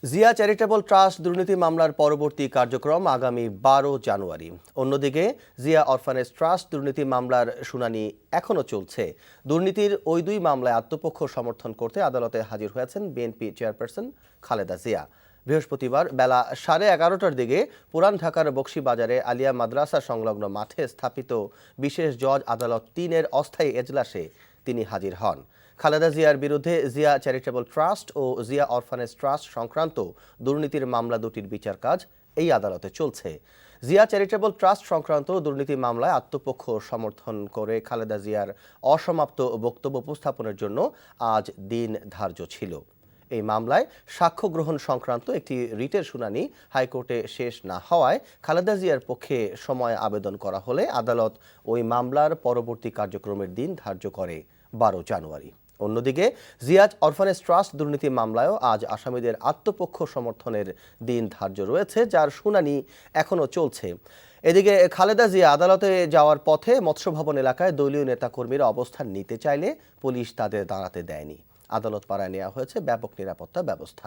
Zia charitable trust দুর্নীতি মামলার পরবর্তী কার্যক্রম আগামী ১২ জানুয়ারি। অন্যদিকে জিয়া অরফানেজ ট্রাস্ট দুর্নীতি মামলার শুনানি এখনও চলছে। দুর্নীতির ওই দুই মামলায় আত্মপক্ষ সমর্থন করতে আদালতে হাজির হয়েছেন বিএনপি চেয়ারপারসন খালেদা জিয়া। বৃহস্পতিবার বেলা 11:30টার দিকে পুরান ঢাকার বকশীবাজারে আলিয়া মাদ্রাসা সংলগ্ন মাঠে স্থাপিত বিশেষ জজ আদালত ৩-এর অস্থায়ী এজলাসে তিনি হাজির হন। খালেদা জিয়ার বিরুদ্ধে জিয়া চ্যারিটেবল ট্রাস্ট ও জিয়া অরফানেজ ট্রাস্ট সংক্রান্ত দুর্নীতির মামলা দুটির বিচার কাজ এই আদালতে চলছে। জিয়া চ্যারিটেবল ট্রাস্ট সংক্রান্ত দুর্নীতি মামলায় আত্মপক্ষ সমর্থন করে খালেদা জিয়ার অসমাপ্ত বক্তব্য উপস্থাপনের জন্য আজ দিন ধার্য ছিল। এই মামলায় সাক্ষ্য গ্রহণ সংক্রান্ত একটি রিটের শুনানি হাইকোর্টে শেষ না হওয়ায় খালেদা জিয়ার পক্ষে সময় আবেদন করা হলে আদালত ওই মামলার পরবর্তী কার্যক্রমের দিন ধার্য করে ১২ জানুয়ারি। অন্যদিকে জিয়া অরফানেজ ট্রাস্ট দুর্নীতি মামলায়ও আজ আসামিদের আত্মপক্ষ সমর্থনের দিন ধার্য রয়েছে, যার শুনানি এখনও চলছে। এদিকে খালেদা জিয়া আদালতে যাওয়ার পথে মৎস্য ভবন এলাকায় দলীয় নেতাকর্মীরা অবস্থান নিতে চাইলে পুলিশ তাদের দাঁড়াতে দেয়নি। আদালত পাড়ায় নেওয়া হয়েছে ব্যাপক নিরাপত্তা ব্যবস্থা।